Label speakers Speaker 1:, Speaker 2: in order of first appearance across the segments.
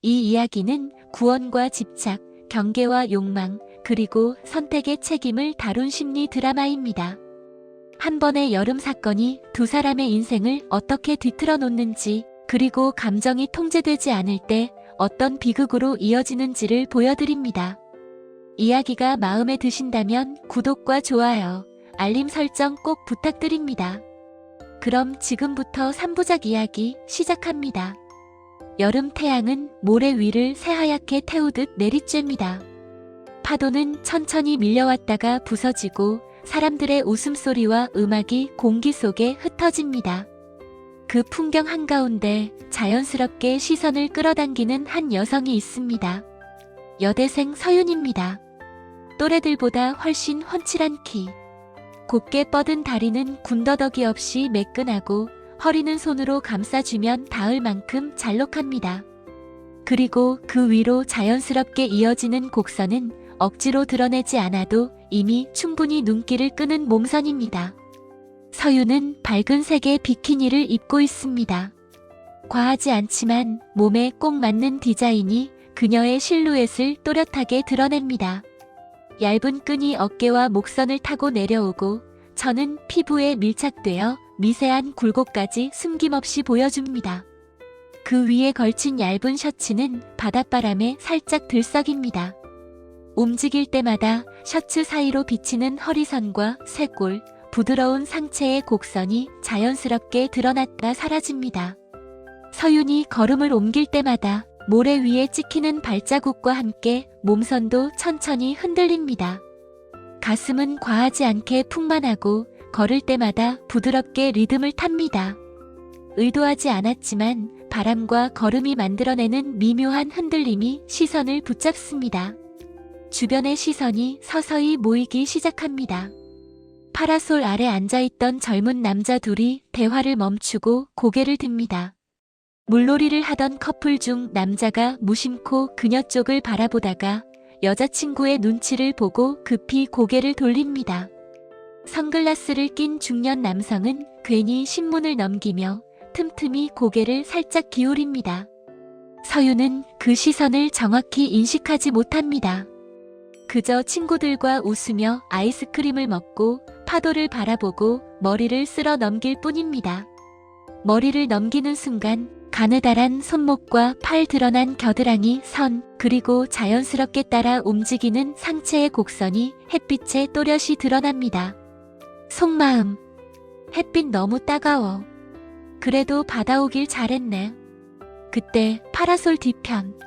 Speaker 1: 이 이야기는 구원과 집착, 경계와 욕망, 그리고 선택의 책임을 다룬 심리 드라마입니다. 한 번의 여름 사건이 두 사람의 인생을 어떻게 뒤틀어 놓는지, 그리고 감정이 통제되지 않을 때 어떤 비극으로 이어지는지를 보여드립니다. 이야기가 마음에 드신다면 구독과 좋아요, 알림 설정 꼭 부탁드립니다. 그럼 지금부터 3부작 이야기 시작합니다. 여름 태양은 모래 위를 새하얗게 태우듯 내리쬐입니다. 파도는 천천히 밀려왔다가 부서지고 사람들의 웃음소리와 음악이 공기 속에 흩어집니다. 그 풍경 한가운데 자연스럽게 시선을 끌어당기는 한 여성이 있습니다. 여대생 서윤입니다. 또래들보다 훨씬 훤칠한 키. 곱게 뻗은 다리는 군더더기 없이 매끈하고 허리는 손으로 감싸주면 닿을 만큼 잘록합니다. 그리고 그 위로 자연스럽게 이어지는 곡선은 억지로 드러내지 않아도 이미 충분히 눈길을 끄는 몸선입니다. 서윤은 밝은 색의 비키니를 입고 있습니다. 과하지 않지만 몸에 꼭 맞는 디자인이 그녀의 실루엣을 또렷하게 드러냅니다. 얇은 끈이 어깨와 목선을 타고 내려오고 천은 피부에 밀착되어 미세한 굴곡까지 숨김없이 보여줍니다. 그 위에 걸친 얇은 셔츠는 바닷바람에 살짝 들썩입니다. 움직일 때마다 셔츠 사이로 비치는 허리선과 쇄골, 부드러운 상체의 곡선이 자연스럽게 드러났다 사라집니다. 서윤이 걸음을 옮길 때마다 모래 위에 찍히는 발자국과 함께 몸선도 천천히 흔들립니다. 가슴은 과하지 않게 풍만하고 걸을 때마다 부드럽게 리듬을 탑니다. 의도하지 않았지만 바람과 걸음이 만들어내는 미묘한 흔들림이 시선을 붙잡습니다. 주변의 시선이 서서히 모이기 시작합니다. 파라솔 아래 앉아있던 젊은 남자 둘이 대화를 멈추고 고개를 듭니다. 물놀이를 하던 커플 중 남자가 무심코 그녀 쪽을 바라보다가 여자친구의 눈치를 보고 급히 고개를 돌립니다. 선글라스를 낀 중년 남성은 괜히 신문을 넘기며 틈틈이 고개를 살짝 기울입니다. 서윤은 그 시선을 정확히 인식하지 못합니다. 그저 친구들과 웃으며 아이스크림을 먹고 파도를 바라보고 머리를 쓸어 넘길 뿐입니다. 머리를 넘기는 순간 가느다란 손목과 팔 드러난 겨드랑이 선, 그리고 자연스럽게 따라 움직이는 상체의 곡선이 햇빛에 또렷이 드러납니다. 속마음. 햇빛 너무 따가워. 그래도 받아오길 잘했네. 그때 파라솔 뒤편.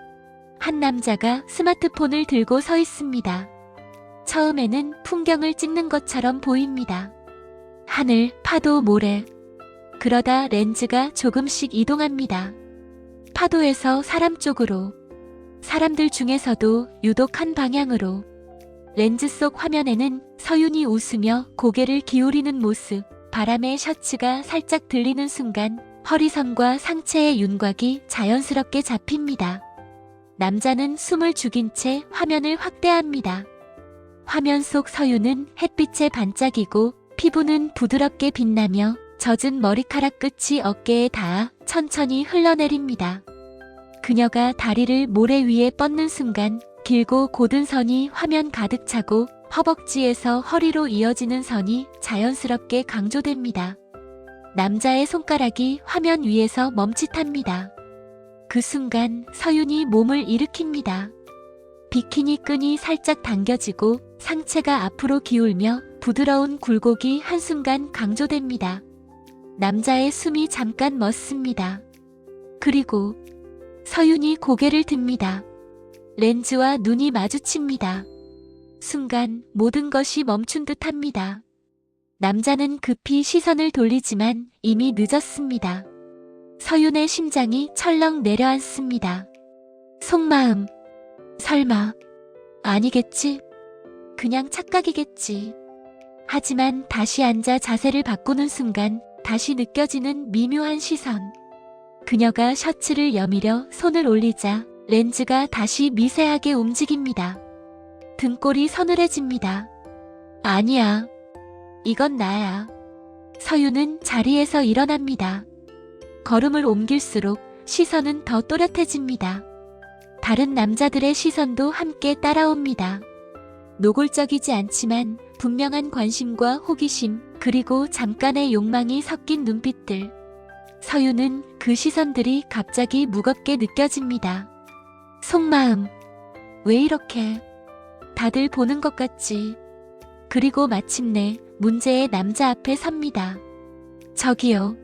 Speaker 1: 한 남자가 스마트폰을 들고 서 있습니다. 처음에는 풍경을 찍는 것처럼 보입니다. 하늘, 파도, 모래. 그러다 렌즈가 조금씩 이동합니다. 파도에서 사람 쪽으로. 사람들 중에서도 유독 한 방향으로. 렌즈 속 화면에는 서윤이 웃으며 고개를 기울이는 모습. 바람에 셔츠가 살짝 들리는 순간 허리선과 상체의 윤곽이 자연스럽게 잡힙니다. 남자는 숨을 죽인 채 화면을 확대합니다. 화면 속 서윤은 햇빛에 반짝이고 피부는 부드럽게 빛나며 젖은 머리카락 끝이 어깨에 닿아 천천히 흘러내립니다. 그녀가 다리를 모래 위에 뻗는 순간 길고 곧은 선이 화면 가득 차고 허벅지에서 허리로 이어지는 선이 자연스럽게 강조됩니다. 남자의 손가락이 화면 위에서 멈칫합니다. 그 순간 서윤이 몸을 일으킵니다. 비키니 끈이 살짝 당겨지고 상체가 앞으로 기울며 부드러운 굴곡이 한순간 강조됩니다. 남자의 숨이 잠깐 멎습니다. 그리고 서윤이 고개를 듭니다. 렌즈와 눈이 마주칩니다. 순간 모든 것이 멈춘 듯합니다. 남자는 급히 시선을 돌리지만 이미 늦었습니다. 서윤의 심장이 철렁 내려앉습니다. 속마음. 설마. 아니겠지? 그냥 착각이겠지. 하지만 다시 앉아 자세를 바꾸는 순간 다시 느껴지는 미묘한 시선. 그녀가 셔츠를 여미려 손을 올리자 렌즈가 다시 미세하게 움직입니다. 등골이 서늘해집니다. 아니야. 이건 나야. 서윤은 자리에서 일어납니다. 걸음을 옮길수록 시선은 더 또렷해집니다. 다른 남자들의 시선도 함께 따라옵니다. 노골적이지 않지만 분명한 관심과 호기심, 그리고 잠깐의 욕망이 섞인 눈빛들. 서유는 그 시선들이 갑자기 무겁게 느껴집니다. 속마음. 왜 이렇게 다들 보는 것 같지? 그리고 마침내 문제의 남자 앞에 섭니다. 저기요.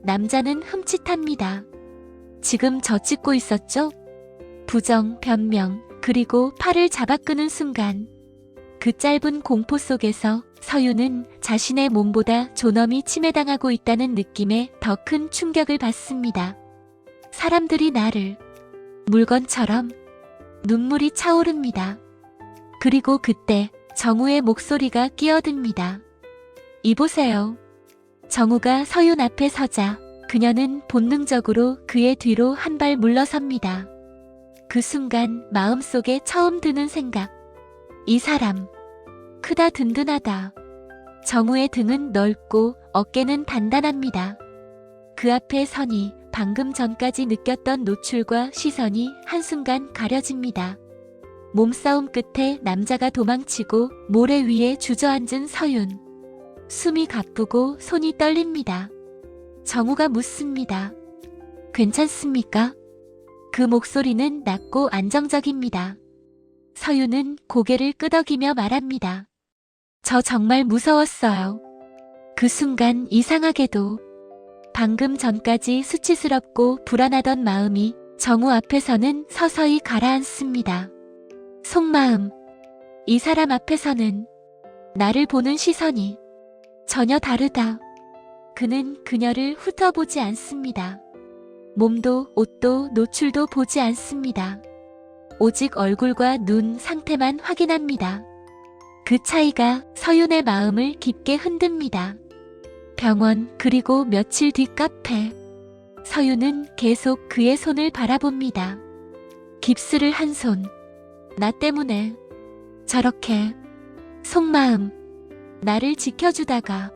Speaker 1: 남자는 흠칫합니다. 지금 저 찍고 있었죠? 부정, 변명, 그리고 팔을 잡아 끄는 순간 그 짧은 공포 속에서 서유는 자신의 몸보다 존엄이 침해당하고 있다는 느낌에 더 큰 충격을 받습니다. 사람들이 나를 물건처럼. 눈물이 차오릅니다. 그리고 그때 정우의 목소리가 끼어듭니다. 이보세요. 정우가 서윤 앞에 서자 그녀는 본능적으로 그의 뒤로 한 발 물러섭니다. 그 순간 마음속에 처음 드는 생각. 이 사람 크다, 든든하다. 정우의 등은 넓고 어깨는 단단합니다. 그 앞에 서니 방금 전까지 느꼈던 노출과 시선이 한순간 가려집니다. 몸싸움 끝에 남자가 도망치고 모래 위에 주저앉은 서윤. 숨이 가쁘고 손이 떨립니다. 정우가 묻습니다. 괜찮습니까? 그 목소리는 낮고 안정적입니다. 서윤은 고개를 끄덕이며 말합니다. 저 정말 무서웠어요. 그 순간 이상하게도 방금 전까지 수치스럽고 불안하던 마음이 정우 앞에서는 서서히 가라앉습니다. 속마음. 이 사람 앞에서는 나를 보는 시선이 전혀 다르다. 그는 그녀를 훑어보지 않습니다. 몸도 옷도 노출도 보지 않습니다. 오직 얼굴과 눈 상태만 확인합니다. 그 차이가 서윤의 마음을 깊게 흔듭니다. 병원, 그리고 며칠 뒤 카페. 서윤은 계속 그의 손을 바라봅니다. 깁스를 한 손. 나 때문에 저렇게. 속마음. 나를 지켜주다가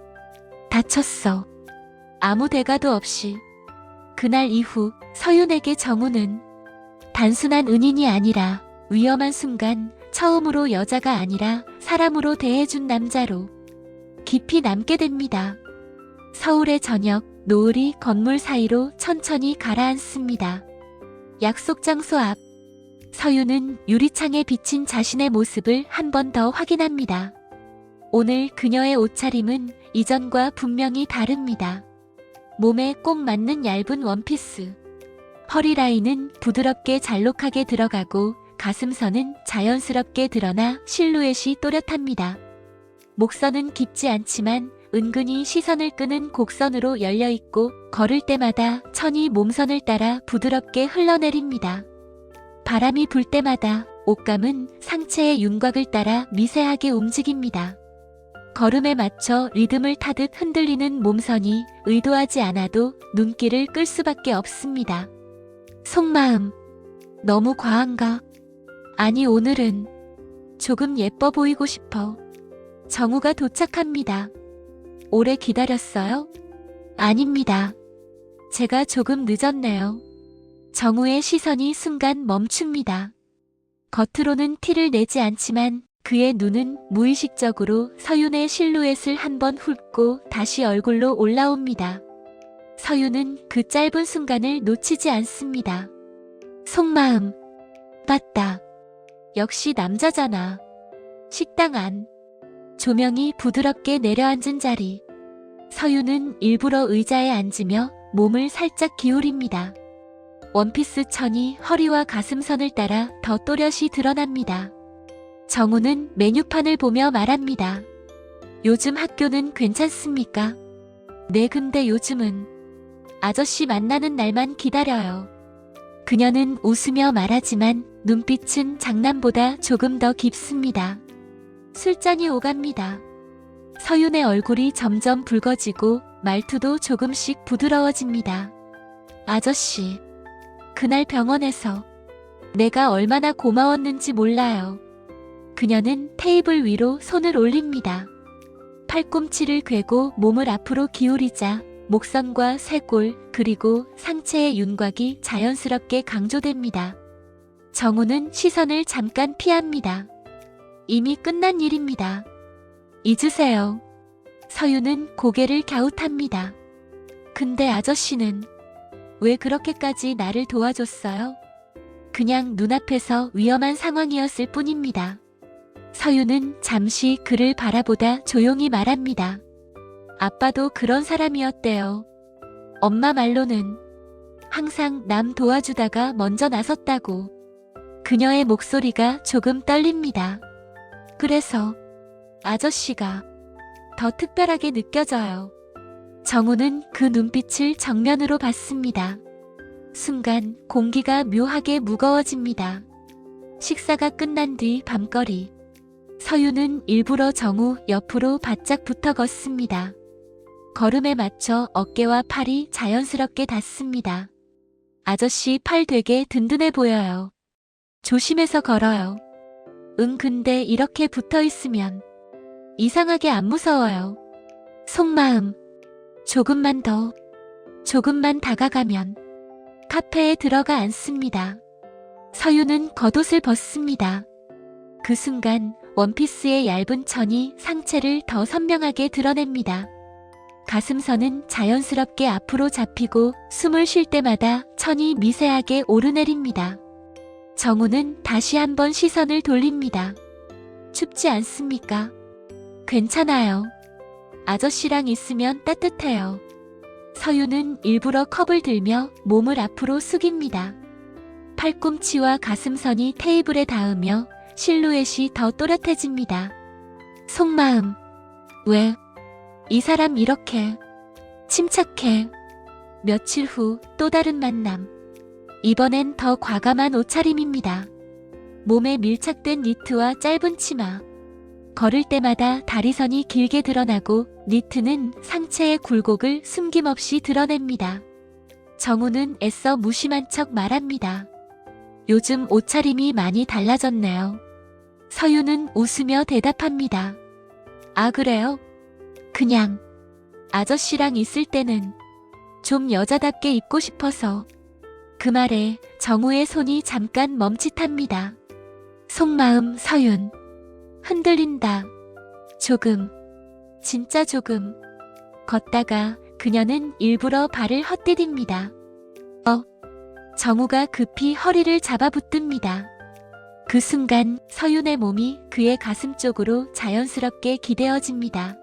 Speaker 1: 다쳤어. 아무 대가도 없이. 그날 이후 서윤에게 정우는 단순한 은인이 아니라 위험한 순간 처음으로 여자가 아니라 사람으로 대해준 남자로 깊이 남게 됩니다. 서울의 저녁, 노을이 건물 사이로 천천히 가라앉습니다. 약속 장소 앞. 서윤은 유리창에 비친 자신의 모습을 한 번 더 확인합니다. 오늘 그녀의 옷차림은 이전과 분명히 다릅니다. 몸에 꼭 맞는 얇은 원피스. 허리 라인은 부드럽게 잘록하게 들어가고 가슴선은 자연스럽게 드러나 실루엣이 또렷합니다. 목선은 깊지 않지만 은근히 시선을 끄는 곡선으로 열려있고 걸을 때마다 천이 몸선을 따라 부드럽게 흘러내립니다. 바람이 불 때마다 옷감은 상체의 윤곽을 따라 미세하게 움직입니다. 걸음에 맞춰 리듬을 타듯 흔들리는 몸선이 의도하지 않아도 눈길을 끌 수밖에 없습니다. 속마음. 너무 과한가? 아니, 오늘은 조금 예뻐 보이고 싶어. 정우가 도착합니다. 오래 기다렸어요? 아닙니다. 제가 조금 늦었네요. 정우의 시선이 순간 멈춥니다. 겉으로는 티를 내지 않지만 그의 눈은 무의식적으로 서윤의 실루엣을 한번 훑고 다시 얼굴로 올라옵니다. 서윤은 그 짧은 순간을 놓치지 않습니다. 속마음. 맞다. 역시 남자잖아. 식당 안. 조명이 부드럽게 내려앉은 자리. 서윤은 일부러 의자에 앉으며 몸을 살짝 기울입니다. 원피스 천이 허리와 가슴선을 따라 더 또렷이 드러납니다. 정우는 메뉴판을 보며 말합니다. 요즘 학교는 괜찮습니까? 네, 근데 요즘은 아저씨 만나는 날만 기다려요. 그녀는 웃으며 말하지만 눈빛은 장난보다 조금 더 깊습니다. 술잔이 오갑니다. 서윤의 얼굴이 점점 붉어지고 말투도 조금씩 부드러워집니다. 아저씨, 그날 병원에서 내가 얼마나 고마웠는지 몰라요. 그녀는 테이블 위로 손을 올립니다. 팔꿈치를 괴고 몸을 앞으로 기울이자 목선과 쇄골 그리고 상체의 윤곽이 자연스럽게 강조됩니다. 정우는 시선을 잠깐 피합니다. 이미 끝난 일입니다. 잊으세요. 서윤은 고개를 갸웃합니다. 근데 아저씨는 왜 그렇게까지 나를 도와줬어요? 그냥 눈앞에서 위험한 상황이었을 뿐입니다. 서윤은 잠시 그를 바라보다 조용히 말합니다. 아빠도 그런 사람이었대요. 엄마 말로는 항상 남 도와주다가 먼저 나섰다고. 그녀의 목소리가 조금 떨립니다. 그래서 아저씨가 더 특별하게 느껴져요. 정우는 그 눈빛을 정면으로 봤습니다. 순간 공기가 묘하게 무거워집니다. 식사가 끝난 뒤 밤거리. 서윤은 일부러 정우 옆으로 바짝 붙어 걷습니다. 걸음에 맞춰 어깨와 팔이 자연스럽게 닿습니다. 아저씨 팔 되게 든든해 보여요. 조심해서 걸어요. 근데 이렇게 붙어 있으면 이상하게 안 무서워요. 속마음. 조금만 더, 조금만 다가가면. 카페에 들어가 앉습니다. 서윤은 겉옷을 벗습니다. 그 순간 원피스의 얇은 천이 상체를 더 선명하게 드러냅니다. 가슴선은 자연스럽게 앞으로 잡히고 숨을 쉴 때마다 천이 미세하게 오르내립니다. 정우는 다시 한번 시선을 돌립니다. 춥지 않습니까? 괜찮아요. 아저씨랑 있으면 따뜻해요. 서윤은 일부러 컵을 들며 몸을 앞으로 숙입니다. 팔꿈치와 가슴선이 테이블에 닿으며 실루엣이 더 또렷해집니다. 속마음. 왜? 이 사람 이렇게 침착해. 며칠 후 또 다른 만남. 이번엔 더 과감한 옷차림입니다. 몸에 밀착된 니트와 짧은 치마. 걸을 때마다 다리선이 길게 드러나고 니트는 상체의 굴곡을 숨김없이 드러냅니다. 정우는 애써 무심한 척 말합니다. 요즘 옷차림이 많이 달라졌네요. 서윤은 웃으며 대답합니다. 아, 그래요? 그냥 아저씨랑 있을 때는 좀 여자답게 입고 싶어서. 그 말에 정우의 손이 잠깐 멈칫합니다. 속마음. 서윤. 흔들린다. 조금. 진짜 조금. 걷다가 그녀는 일부러 발을 헛디딥니다. 정우가 급히 허리를 잡아 붙듭니다. 그 순간 서윤의 몸이 그의 가슴 쪽으로 자연스럽게 기대어집니다.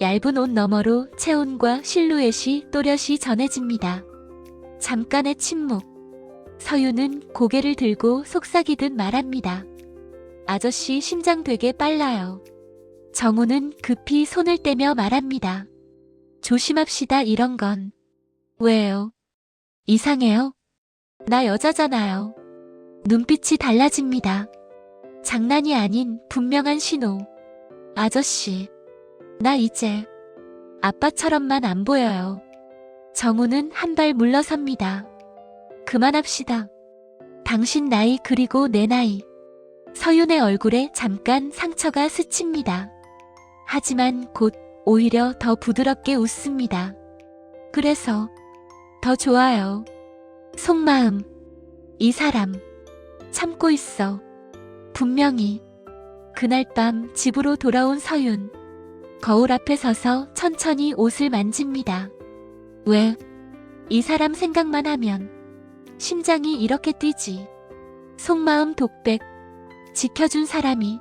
Speaker 1: 얇은 옷 너머로 체온과 실루엣이 또렷이 전해집니다. 잠깐의 침묵. 서윤은 고개를 들고 속삭이듯 말합니다. 아저씨 심장 되게 빨라요. 정우는 급히 손을 떼며 말합니다. 조심합시다. 이런 건. 왜요? 이상해요? 나 여자잖아요. 눈빛이 달라집니다. 장난이 아닌 분명한 신호. 아저씨, 나 이제 아빠처럼만 안 보여요. 정우는 한 발 물러섭니다. 그만합시다. 당신 나이 그리고 내 나이. 서윤의 얼굴에 잠깐 상처가 스칩니다. 하지만 곧 오히려 더 부드럽게 웃습니다. 그래서 더 좋아요. 속마음. 이 사람 참고 있어. 분명히. 그날 밤 집으로 돌아온 서윤. 거울 앞에 서서 천천히 옷을 만집니다. 왜? 이 사람 생각만 하면 심장이 이렇게 뛰지. 속마음 독백. 지켜준 사람이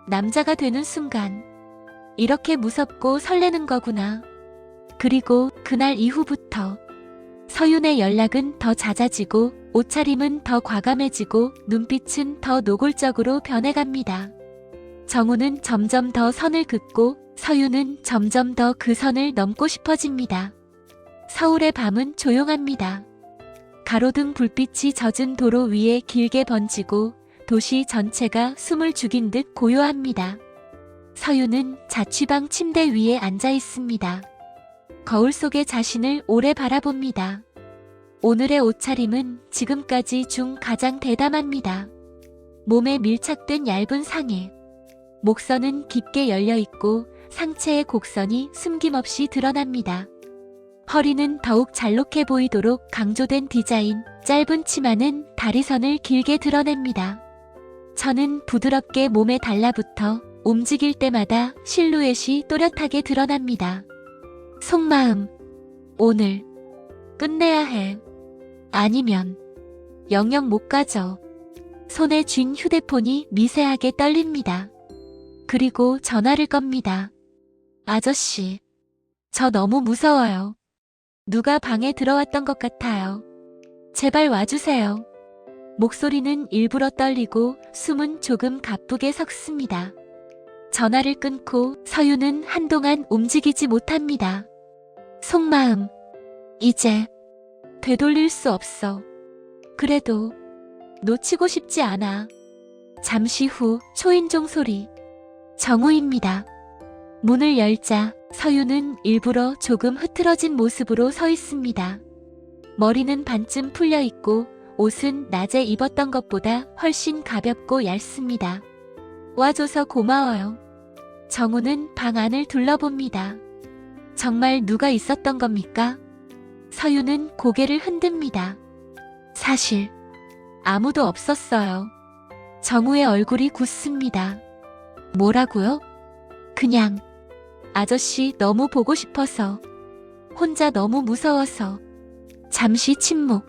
Speaker 1: 남자가 되는 순간 이렇게 무섭고 설레는 거구나. 그리고 그날 이후부터 서윤의 연락은 더 잦아지고 옷차림은 더 과감해지고 눈빛은 더 노골적으로 변해갑니다. 정우는 점점 더 선을 긋고 서윤은 점점 더 그 선을 넘고 싶어집니다. 서울의 밤은 조용합니다. 가로등 불빛이 젖은 도로 위에 길게 번지고 도시 전체가 숨을 죽인 듯 고요합니다. 서윤은 자취방 침대 위에 앉아 있습니다. 거울 속의 자신을 오래 바라봅니다. 오늘의 옷차림은 지금까지 중 가장 대담합니다. 몸에 밀착된 얇은 상의. 목선은 깊게 열려 있고 상체의 곡선이 숨김없이 드러납니다. 허리는 더욱 잘록해 보이도록 강조된 디자인, 짧은 치마는 다리선을 길게 드러냅니다. 저는 부드럽게 몸에 달라붙어 움직일 때마다 실루엣이 또렷하게 드러납니다. 속마음, 오늘 끝내야 해. 아니면 영영 못 가져. 손에 쥔 휴대폰이 미세하게 떨립니다. 그리고 전화를 겁니다. 아저씨, 저 너무 무서워요. 누가 방에 들어왔던 것 같아요. 제발 와주세요. 목소리는 일부러 떨리고 숨은 조금 가쁘게 섞습니다. 전화를 끊고 서유는 한동안 움직이지 못합니다. 속마음, 이제 되돌릴 수 없어. 그래도 놓치고 싶지 않아. 잠시 후 초인종 소리. 정우입니다. 문을 열자 서유는 일부러 조금 흐트러진 모습으로 서 있습니다. 머리는 반쯤 풀려 있고 옷은 낮에 입었던 것보다 훨씬 가볍고 얇습니다. 와줘서 고마워요. 정우는 방 안을 둘러봅니다. 정말 누가 있었던 겁니까? 서유는 고개를 흔듭니다. 사실 아무도 없었어요. 정우의 얼굴이 굳습니다. 뭐라고요? 그냥 아저씨 너무 보고 싶어서, 혼자 너무 무서워서. 잠시 침묵.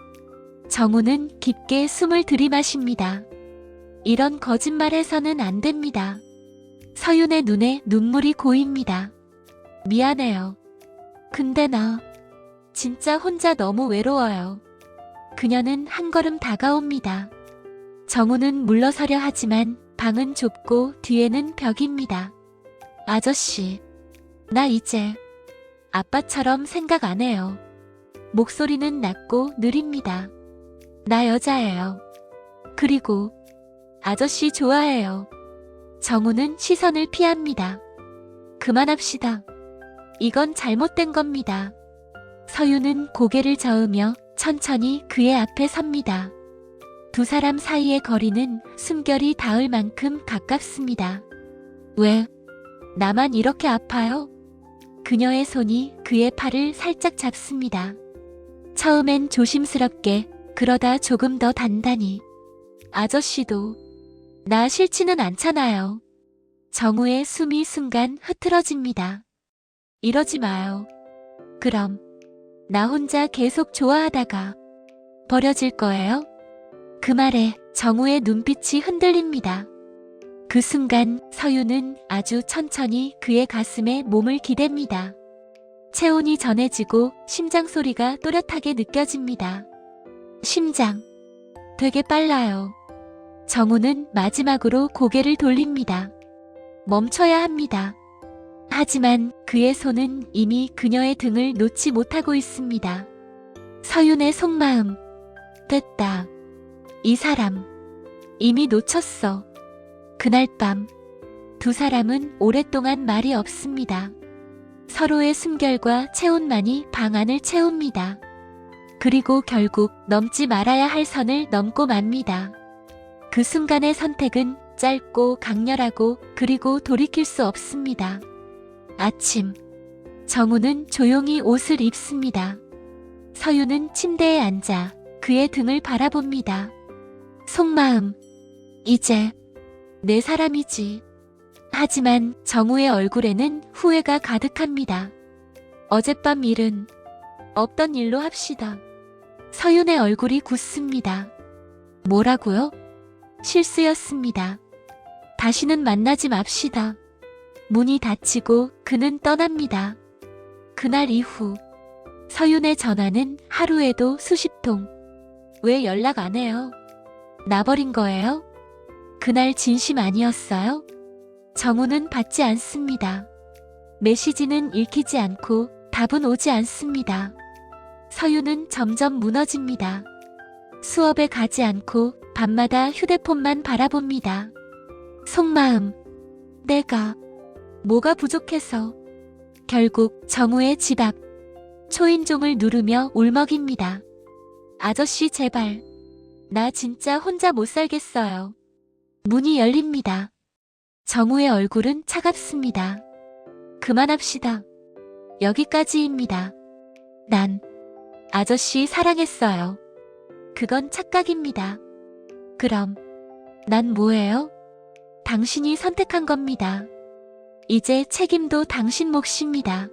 Speaker 1: 정우는 깊게 숨을 들이마십니다. 이런 거짓말해서는 안 됩니다. 서윤의 눈에 눈물이 고입니다. 미안해요. 근데 나 진짜 혼자 너무 외로워요. 그녀는 한 걸음 다가옵니다. 정우는 물러서려 하지만 방은 좁고 뒤에는 벽입니다. 아저씨, 나 이제 아빠처럼 생각 안 해요. 목소리는 낮고 느립니다. 나 여자예요. 그리고 아저씨 좋아해요. 정우는 시선을 피합니다. 그만합시다. 이건 잘못된 겁니다. 서유는 고개를 저으며 천천히 그의 앞에 섭니다. 두 사람 사이의 거리는 숨결이 닿을 만큼 가깝습니다. 왜? 나만 이렇게 아파요? 그녀의 손이 그의 팔을 살짝 잡습니다. 처음엔 조심스럽게, 그러다 조금 더 단단히. 아저씨도 나 싫지는 않잖아요. 정우의 숨이 순간 흐트러집니다. 이러지 마요. 그럼 나 혼자 계속 좋아하다가 버려질 거예요? 그 말에 정우의 눈빛이 흔들립니다. 그 순간 서유는 아주 천천히 그의 가슴에 몸을 기댑니다. 체온이 전해지고 심장 소리가 또렷하게 느껴집니다. 심장, 되게 빨라요. 정우는 마지막으로 고개를 돌립니다. 멈춰야 합니다. 하지만 그의 손은 이미 그녀의 등을 놓지 못하고 있습니다. 서윤의 속마음. 됐다. 이 사람 이미 놓쳤어. 그날 밤 두 사람은 오랫동안 말이 없습니다. 서로의 숨결과 체온만이 방 안을 채웁니다. 그리고 결국 넘지 말아야 할 선을 넘고 맙니다. 그 순간의 선택은 짧고 강렬하고 그리고 돌이킬 수 없습니다. 아침, 정우는 조용히 옷을 입습니다. 서유는 침대에 앉아 그의 등을 바라봅니다. 속마음, 이제 내 사람이지. 하지만 정우의 얼굴에는 후회가 가득합니다. 어젯밤 일은 없던 일로 합시다. 서윤의 얼굴이 굳습니다. 뭐라고요? 실수였습니다. 다시는 만나지 맙시다. 문이 닫히고 그는 떠납니다. 그날 이후 서윤의 전화는 하루에도 수십 통. 왜 연락 안 해요? 나버린 거예요? 그날 진심 아니었어요? 정우는 받지 않습니다. 메시지는 읽히지 않고 답은 오지 않습니다. 서유는 점점 무너집니다. 수업에 가지 않고 밤마다 휴대폰만 바라봅니다. 속마음, 내가 뭐가 부족해서. 결국 정우의 집 앞 초인종을 누르며 울먹입니다. 아저씨 제발, 나 진짜 혼자 못 살겠어요. 문이 열립니다. 정우의 얼굴은 차갑습니다. 그만합시다. 여기까지입니다. 난 아저씨 사랑했어요. 그건 착각입니다. 그럼 난 뭐예요? 당신이 선택한 겁니다. 이제 책임도 당신 몫입니다.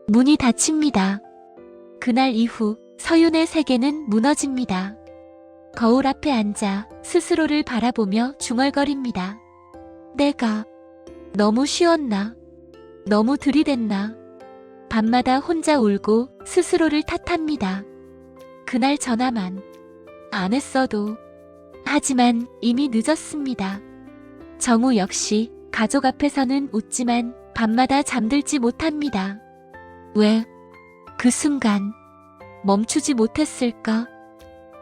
Speaker 1: 문이 닫힙니다. 그날 이후 서윤의 세계는 무너집니다. 거울 앞에 앉아 스스로를 바라보며 중얼거립니다. 내가 너무 쉬웠나? 너무 들이댔나? 밤마다 혼자 울고 스스로를 탓합니다. 그날 전화만 안 했어도. 하지만 이미 늦었습니다. 정우 역시 가족 앞에서는 웃지만 밤마다 잠들지 못합니다. 왜 그 순간 멈추지 못했을까?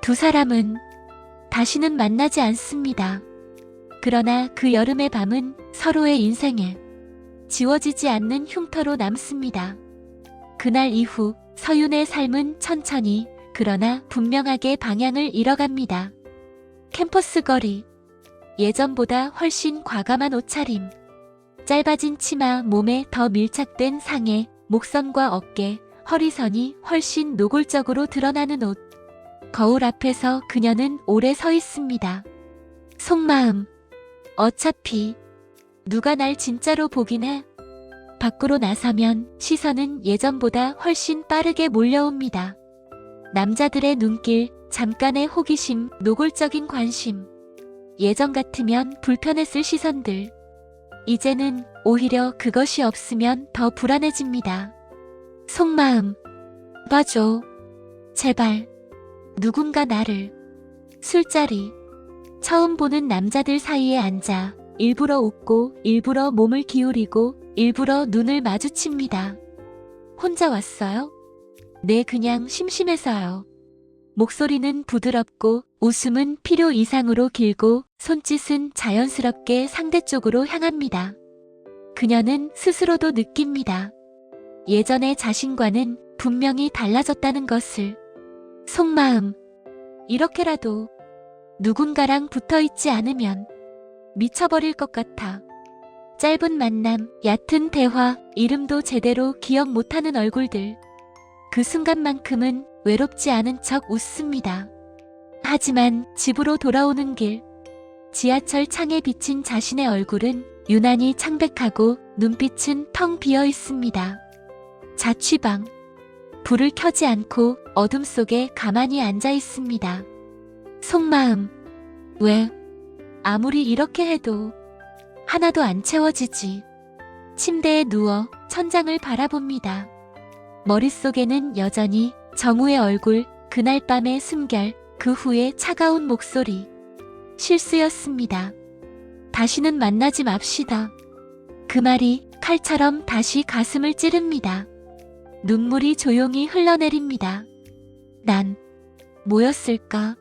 Speaker 1: 두 사람은 다시는 만나지 않습니다. 그러나 그 여름의 밤은 서로의 인생에 지워지지 않는 흉터로 남습니다. 그날 이후 서윤의 삶은 천천히 그러나 분명하게 방향을 잃어갑니다. 캠퍼스 거리, 예전보다 훨씬 과감한 옷차림, 짧아진 치마, 몸에 더 밀착된 상의, 목선과 어깨, 허리선이 훨씬 노골적으로 드러나는 옷. 거울 앞에서 그녀는 오래 서 있습니다. 속마음, 어차피 누가 날 진짜로 보긴 해. 밖으로 나서면 시선은 예전보다 훨씬 빠르게 몰려옵니다. 남자들의 눈길, 잠깐의 호기심, 노골적인 관심. 예전 같으면 불편했을 시선들. 이제는 오히려 그것이 없으면 더 불안해집니다. 속마음, 봐줘. 제발. 누군가 나를. 술자리. 처음 보는 남자들 사이에 앉아 일부러 웃고 일부러 몸을 기울이고 일부러 눈을 마주칩니다. 혼자 왔어요? 네, 그냥 심심해서요. 목소리는 부드럽고 웃음은 필요 이상으로 길고 손짓은 자연스럽게 상대 쪽으로 향합니다. 그녀는 스스로도 느낍니다. 예전의 자신과는 분명히 달라졌다는 것을. 속마음, 이렇게라도 누군가랑 붙어있지 않으면 미쳐버릴 것 같아. 짧은 만남, 얕은 대화, 이름도 제대로 기억 못하는 얼굴들. 그 순간만큼은 외롭지 않은 척 웃습니다. 하지만 집으로 돌아오는 길, 지하철 창에 비친 자신의 얼굴은 유난히 창백하고 눈빛은 텅 비어 있습니다. 자취방. 불을 켜지 않고 어둠 속에 가만히 앉아 있습니다. 속마음, 왜? 아무리 이렇게 해도 하나도 안 채워지지. 침대에 누워 천장을 바라봅니다. 머릿속에는 여전히 정우의 얼굴, 그날 밤의 숨결, 그 후의 차가운 목소리. 실수였습니다. 다시는 만나지 맙시다. 그 말이 칼처럼 다시 가슴을 찌릅니다. 눈물이 조용히 흘러내립니다. 난 뭐였을까?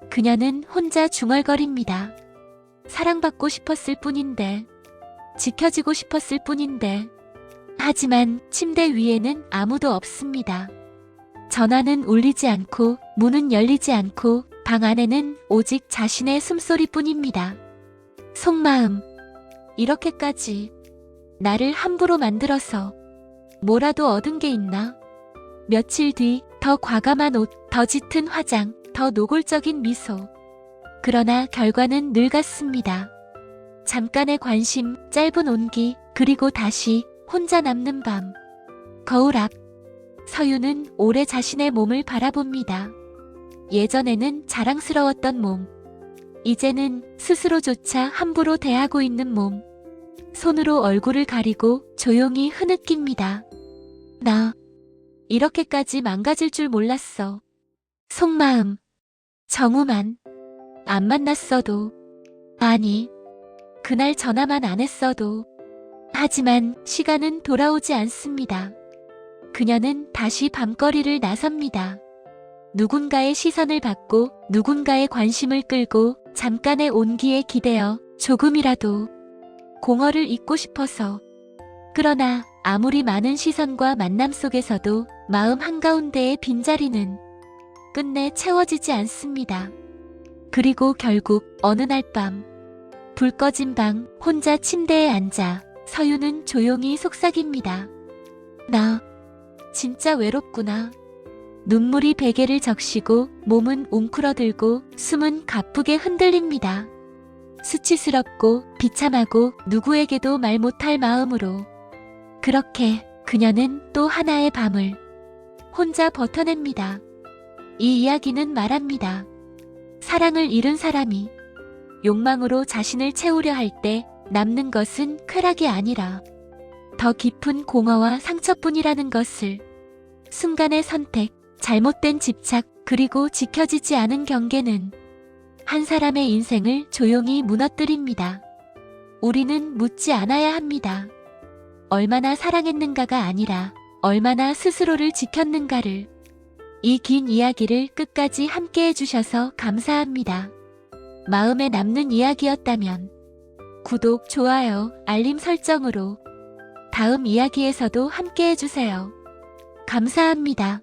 Speaker 1: 그녀는 혼자 중얼거립니다. 사랑받고 싶었을 뿐인데, 지켜지고 싶었을 뿐인데. 하지만 침대 위에는 아무도 없습니다. 전화는 울리지 않고 문은 열리지 않고 방 안에는 오직 자신의 숨소리뿐입니다. 속마음, 이렇게까지 나를 함부로 만들어서 뭐라도 얻은 게 있나? 며칠 뒤 더 과감한 옷, 더 짙은 화장, 더 노골적인 미소. 그러나 결과는 늘 같습니다. 잠깐의 관심, 짧은 온기, 그리고 다시 혼자 남는 밤. 거울 앞. 서윤은 오래 자신의 몸을 바라봅니다. 예전에는 자랑스러웠던 몸. 이제는 스스로조차 함부로 대하고 있는 몸. 손으로 얼굴을 가리고 조용히 흐느낍니다. 나 이렇게까지 망가질 줄 몰랐어. 속마음, 정우만 안 만났어도, 아니, 그날 전화만 안 했어도. 하지만 시간은 돌아오지 않습니다. 그녀는 다시 밤거리를 나섭니다. 누군가의 시선을 받고 누군가의 관심을 끌고 잠깐의 온기에 기대어 조금이라도 공허를 잊고 싶어서. 그러나 아무리 많은 시선과 만남 속에서도 마음 한가운데의 빈자리는 끝내 채워지지 않습니다. 그리고 결국 어느 날 밤, 불 꺼진 방, 혼자 침대에 앉아 서윤은 조용히 속삭입니다. 나 진짜 외롭구나. 눈물이 베개를 적시고 몸은 웅크러들고 숨은 가쁘게 흔들립니다. 수치스럽고 비참하고 누구에게도 말 못할 마음으로 그렇게 그녀는 또 하나의 밤을 혼자 버텨냅니다. 이 이야기는 말합니다. 사랑을 잃은 사람이 욕망으로 자신을 채우려 할 때 남는 것은 쾌락이 아니라 더 깊은 공허와 상처뿐이라는 것을, 순간의 선택, 잘못된 집착, 그리고 지켜지지 않은 경계는 한 사람의 인생을 조용히 무너뜨립니다. 우리는 묻지 않아야 합니다. 얼마나 사랑했는가가 아니라 얼마나 스스로를 지켰는가를. 이 긴 이야기를 끝까지 함께 해주셔서 감사합니다. 마음에 남는 이야기였다면 구독, 좋아요, 알림 설정으로 다음 이야기에서도 함께 해주세요. 감사합니다.